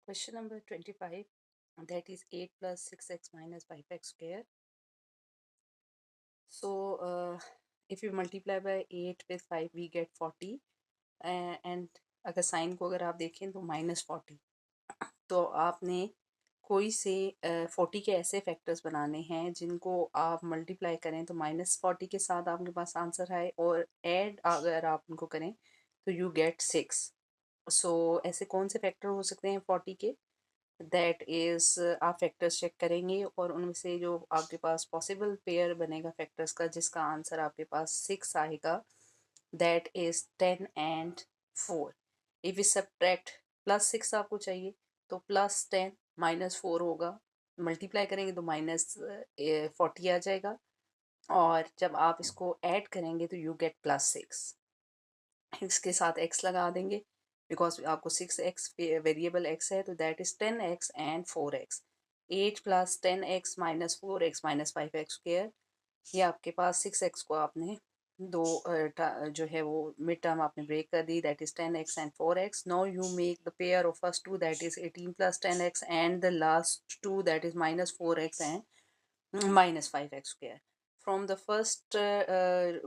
Question number 25, that is 8 plus 6x minus 5x square. So if you multiply by 8 with 5 we get 40 and अगर sign को अगर आप देखें तो -40। तो आपने कोई से 40 के ऐसे फैक्टर्स बनाने हैं जिनको आप मल्टीप्लाई करें तो -40 के साथ आपके पास आंसर आए और ऐड अगर आप उनको करें तो यू गेट 6। सो ऐसे कौन से फैक्टर हो सकते हैं 40 के? दैट इज़ आप फैक्टर्स चेक करेंगे और उनमें से जो आपके पास पॉसिबल पेयर बनेगा फैक्टर्स का जिसका आंसर आपके पास 6 आएगा, that is 10 and 4। If you subtract +6 आपको चाहिए तो +10 -4 होगा, मल्टीप्लाई करेंगे तो -40 आ जाएगा और जब आप इसको ऐड करेंगे तो यू गेट +6। इसके साथ x लगा देंगे बिकॉज आपको 6x वेरिएबल x है तो that is 10x and 4x। 8 plus 10x minus 4x minus 5x square. ये आपके पास 6x को आपने दो जो है वो मिड टर्म आपने ब्रेक कर दी, that is 10x and 4x। Now you make the pair of first two that is 18 plus 10x and the last two that is -4x and -5x square. From the first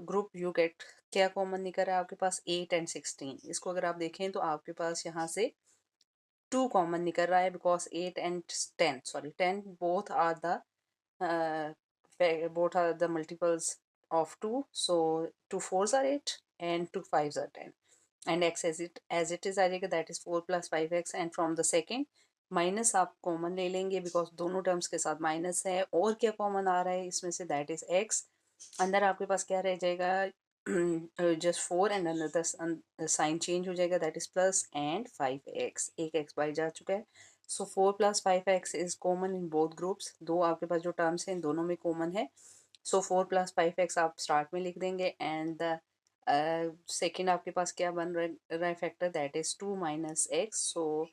group you get क्या common निकल रहा है आपके पास 8 and 16। इसको अगर आप देखें तो आपके पास यहाँ से 2 कॉमन निकल रहा है because 8 and 10 both are the multiples of 2, so 2 4s are 8 and 2 5s are 10 and x as it is आ जाएगा, that is 4 plus 5x and from the second minus आप कॉमन ले लेंगे बिकॉज दोनों टर्म्स के साथ माइनस है और क्या कॉमन आ रहा है इसमें से, दैट इज x। अंदर आपके पास क्या रह जाएगा, जस्ट 4 एंड अंदर साइन चेंज हो जाएगा, that is plus and 5x, एक x बाई जा चुका है। सो 4 plus 5x is common in both groups, दो आपके पास जो टर्म्स हैं दोनों में कॉमन है। सो 4 प्लस 5x आप स्टार्ट में लिख देंगे एंड द सेकेंड आपके पास क्या बन रहा है factor, that is 2 minus x। So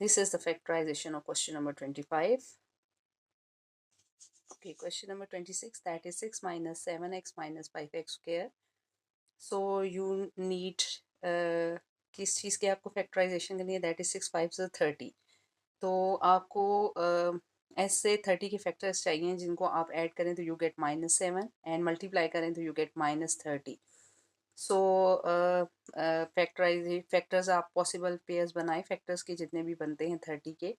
this is the factorization of question number 25. Okay, question number 26, that is 6 minus 7x minus 5x square. So you need किस चीज़ की आपको फैक्टराइजेशन करनी है, दैट इज 6 5 30। तो आपको ऐसे 30 के फैक्टर्स चाहिए जिनको आप ऐड करें तो यू गेट -7 एंड मल्टीप्लाई करें तो यू गेट -30। सो फैक्टर्स आप पॉसिबल पेयर्स बनाए फैक्टर्स के जितने भी बनते हैं 30 के।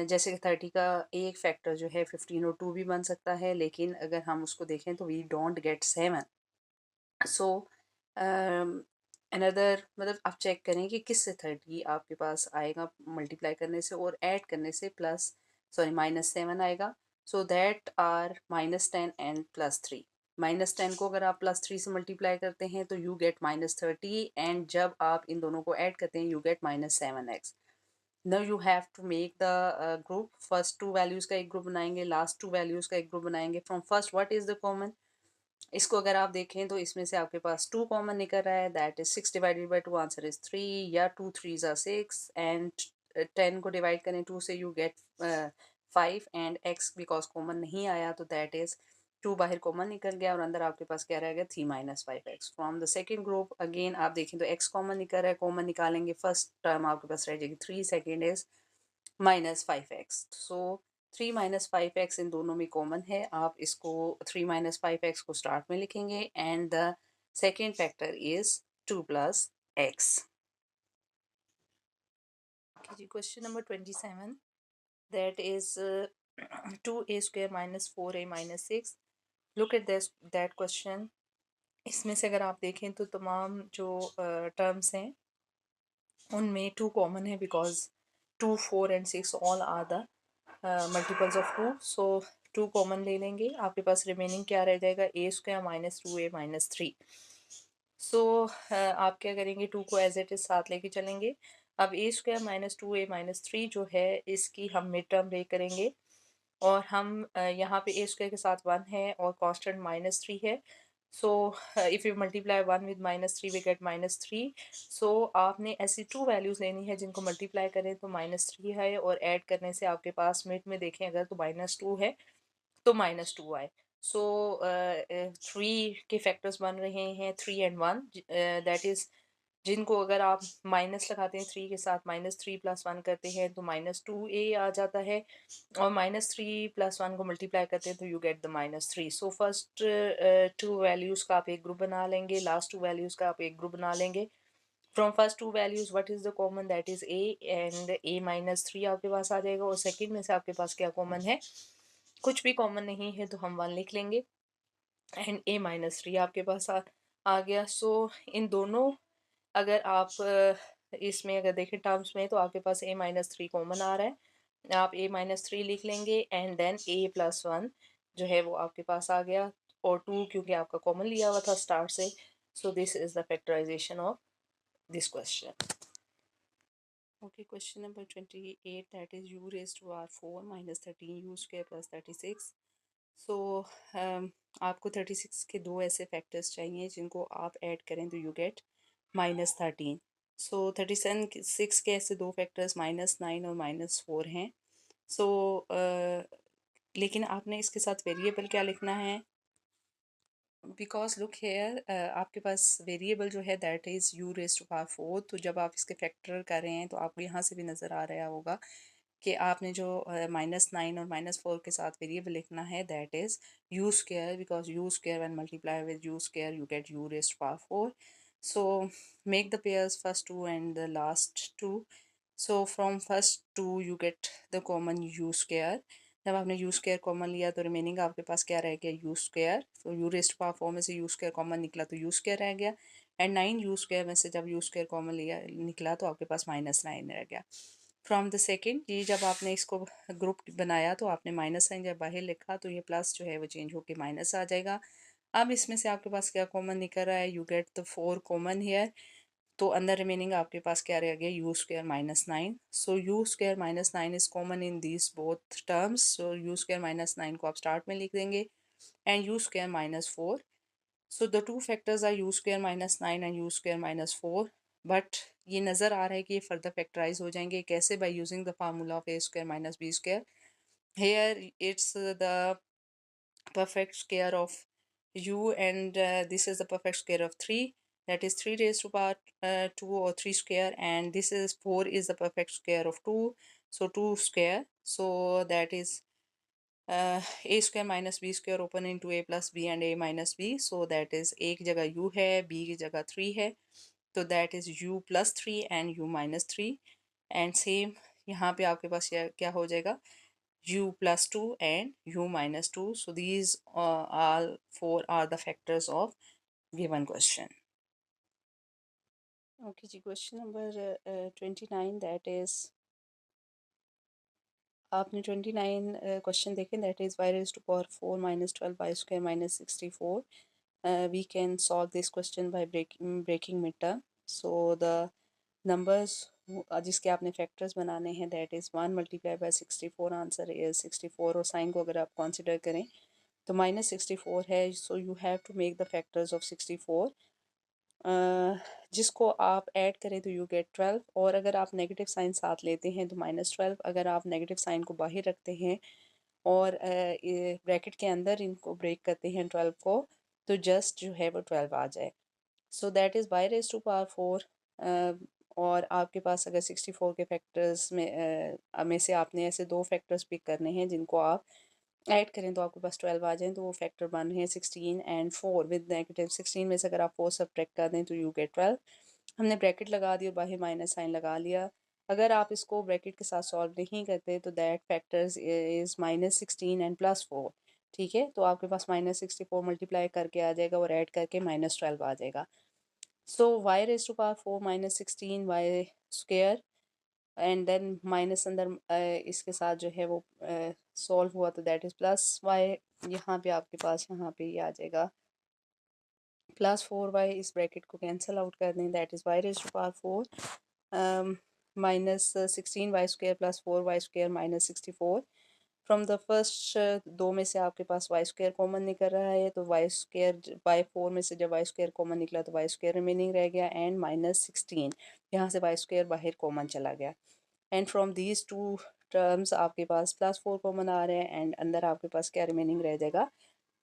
जैसे कि 30 का एक फैक्टर जो है 15 और 2 भी बन सकता है, लेकिन अगर हम उसको देखें तो we don't get 7। So another मतलब आप चेक करें कि किस से 30 आपके पास आएगा मल्टीप्लाई करने से और ऐड करने से -7 आएगा। So that are -10 and +3। -10 को अगर आप +3 से मल्टीप्लाई करते हैं तो यू गेट -30 एंड जब आप इन दोनों को ऐड करते हैं you get -7x। Now you have to make the group, first to values का एक ग्रुप बनाएंगे, लास्ट टू वैल्यूज का एक ग्रुप बनाएंगे। From first what is the common, इसको अगर आप देखें तो इसमें से आपके पास 2 कॉमन निकल रहा है, that is 6 divided by 2 answer is 3 या 2 3s are 6 एंड 10 को डिवाइड करें 2 से you get 5 and x because common नहीं आया तो दैट इज 2 बाहर कॉमन निकल गया और अंदर आपके पास क्या रह गया 3 minus 5x। From the second group again आप देखें तो x कॉमन निकल रहा है, कॉमन निकालेंगे फर्स्ट टर्म आपके पास रह जाएगी 3, second is -5x। So 3 -5x इन दोनों में कॉमन है, आप इसको 3 -5x को स्टार्ट में लिखेंगे and the second factor is 2 + x। जी question number 27, that is 2a square -4a -6। Look at that question. इसमें से अगर आप देखें तो तमाम जो टर्म्स हैं उनमें 2 कॉमन है because 2 4 and 6 all are the multiples of 2। So 2 common ले लेंगे, आपके पास रिमेनिंग क्या रह जाएगा a स्क्वायर -2a -3। सो आप क्या करेंगे 2 को एज इट इज साथ लेके चलेंगे। अब a स्क्वायर -2a -3 जो है इसकी हम मिड टर्म ब्रेक करेंगे और हम यहाँ पे a स्क्वायर के साथ 1 है और कांस्टेंट -3 है। So if you multiply 1 with -3 we get -3। So आपने ऐसी 2 वैल्यूज़ लेनी है जिनको मल्टीप्लाई करें तो -3 है और ऐड करने से आपके पास मिड में देखें अगर तो -2 है तो -2 आए। सो 3 के फैक्टर्स बन रहे हैं 3 एंड 1, दैट इज़ जिनको अगर आप माइनस लगाते हैं 3 के साथ, -3 + 1 करते हैं तो -2a आ जाता है, और -3 + 1 को मल्टीप्लाई करते हैं तो you get the -3। So first 2 values का आप एक ग्रुप बना लेंगे, लास्ट 2 वैल्यूज़ का आप एक ग्रुप बना लेंगे। From first 2 values what is the common, that is a, and a-3 आपके पास आ जाएगा, और सेकंड में से आपके पास क्या कॉमन है, कुछ भी कॉमन नहीं है तो हम 1 लिख लेंगे, एंड a-3 आपके पास आ गया। सो इन दोनों, अगर आप इसमें अगर देखें टर्म्स में, तो आपके पास a-3 कॉमन आ रहा है, आप a-3 लिख लेंगे, एंड देन a+1 जो है वो आपके पास आ गया, और 2 क्योंकि आपका कॉमन लिया हुआ था स्टार्ट से। So this is the factorization of this question. Okay, question number 28, that is u raised to r4 - 13 u square plus 36। सो आपको 36 के दो ऐसे फैक्टर्स चाहिए जिनको आप ऐड करें तो यू गेट -13। सो 36 के ऐसे दो फैक्टर्स -9 और -4 हैं। सो लेकिन आपने इसके साथ वेरिएबल क्या लिखना है, बिकॉज लुक हेयर आपके पास वेरिएबल जो है that is u raised to power 4। तो जब आप इसके फैक्टर कर रहे हैं तो आपको यहाँ से भी नज़र आ रहा होगा कि आपने जो -9 और -4 के साथ वेरिएबल लिखना है that is u square, because u square when multiply with u square you get u raised to power 4। so make the pairs first two and the last two। so from first two you get the common u square। जब आपने u square common लिया तो remaining आपके पास क्या रह गया, u square. तो u रेस्ट पावर 4 में से u स्क्वायर कॉमन निकला तो u स्क्वायर रह गया, एंड 9 u स्क्वायर में से जब u स्क्वायर कॉमन लिया निकला तो आपके पास -9 रह गया। फ्रॉम द सेकेंड, ये जब आपने इसको ग्रुप बनाया तो आपने -9 जब बाहर लिखा तो ये प्लस जो है वो चेंज होकर माइनस आ जाएगा। अब इसमें से आपके पास क्या कॉमन निकल रहा है, you get the 4 common here. तो अंदर रिमेनिंग आपके पास क्या रह गया, u square -9। So u square -9 is common in this both terms. So u square -9 को आप स्टार्ट में लिख देंगे, and u square -4। So the two factors are u square -9 and u square -4। But ये नज़र आ रहा है कि ये फर्दर फैक्टराइज हो जाएंगे कैसे, by using the formula of a square minus b square. Here it's the perfect square of u, and this is the perfect square of 3, that is 3 raised to power 2, or 3 square, and this is 4 is the perfect square of 2, so 2 square, so that is a square minus b square open into a plus b and a minus b, so that is एक जगह u है, b की जगह 3 है, तो that is u plus 3 and u minus 3, and same यहाँ पे आपके पास क्या हो जाएगा, u plus 2 and u minus 2. So these all four are the factors of given question. Okay ji, question number 29, that is आपने 29 क्वेश्चन देखें, that is y raised to power 4 minus 12 y square minus 64. We can solve this question by breaking midterm. So the numbers जिसके आपने factors बनाने हैं that is 1 multiply by 64, answer is 64, और sign को अगर आप कंसिडर करें तो -64 है। So you have to make the factors of 64, जिसको आप ऐड करें तो यू गेट 12, और अगर आप नेगेटिव साइन साथ लेते हैं तो -12। अगर आप नेगेटिव साइन को बाहर रखते हैं और ब्रैकेट के अंदर इनको ब्रेक करते हैं 12 को, तो जस्ट जो है वो 12 आ जाए। So that is y raised to power 4। और आपके पास अगर 64 के फैक्टर्स में से आपने ऐसे दो फैक्टर्स पिक करने हैं जिनको आप ऐड करें तो आपके पास 12 आ जाएँ, तो वो फैक्टर बन है 16 एंड 4 विद नेगेटिव। 16 में से अगर आप 4 सब्ट्रैक्ट कर दें तो यू गेट 12। हमने ब्रैकेट लगा दी और बाहर माइनस साइन लगा लिया। अगर आप इसको ब्रैकेट के साथ सॉल्व नहीं करते तो दैट फैक्टर्स इज़ -16 एंड +4। ठीक है, तो आपके पास -64 मल्टीप्लाई करके आ जाएगा और ऐड करके -12 आ जाएगा। So y raised to power 4 -16 y square, and then minus अंदर इसके साथ जो है वो सॉल्व हुआ तो दैट इज़ +y। यहाँ पे आपके पास यहाँ पे ये आ जाएगा +4y। इस ब्रैकेट को कैंसिल आउट कर दें, that is y raised to power 4 -16 y square +4 y square -64। From the first दो में से आपके पास वाई स्क्वायर कॉमन निकल रहा है, तो वाई स्क्वायर बाई 4 में से जब वाई स्क्वायर कॉमन निकला तो वाई स्क्वायर रिमेनिंग रह गया, एंड -16 यहाँ से वाई स्क्वायर बाहर कॉमन चला गया, and from these two terms आपके पास +4 कॉमन आ रहे हैं, एंड अंदर आपके पास क्या रिमेनिंग रह जाएगा,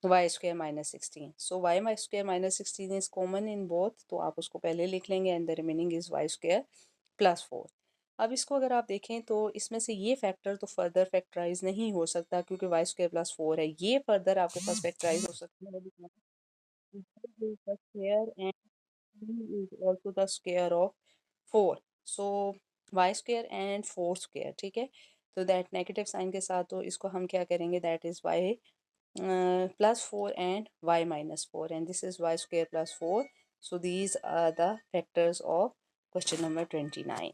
y square minus 16. So y my square minus 16 is common in both, तो आप उसको पहले लिख लेंगे and the remaining is y square plus 4. अब इसको अगर आप देखें तो इसमें से ये फैक्टर तो फर्दर फैक्टराइज नहीं हो सकता क्योंकि वाई स्क्वायर प्लस 4 है. ये फर्दर आपके पास फैक्टराइज हो सकता है square and is also the square of 4. So y square and 4 square. ठीक है, तो दैट नेगेटिव साइन के साथ तो इसको हम क्या करेंगे, that is y plus 4 and y minus 4 and this is y square plus 4. So these are the factors of question number 29.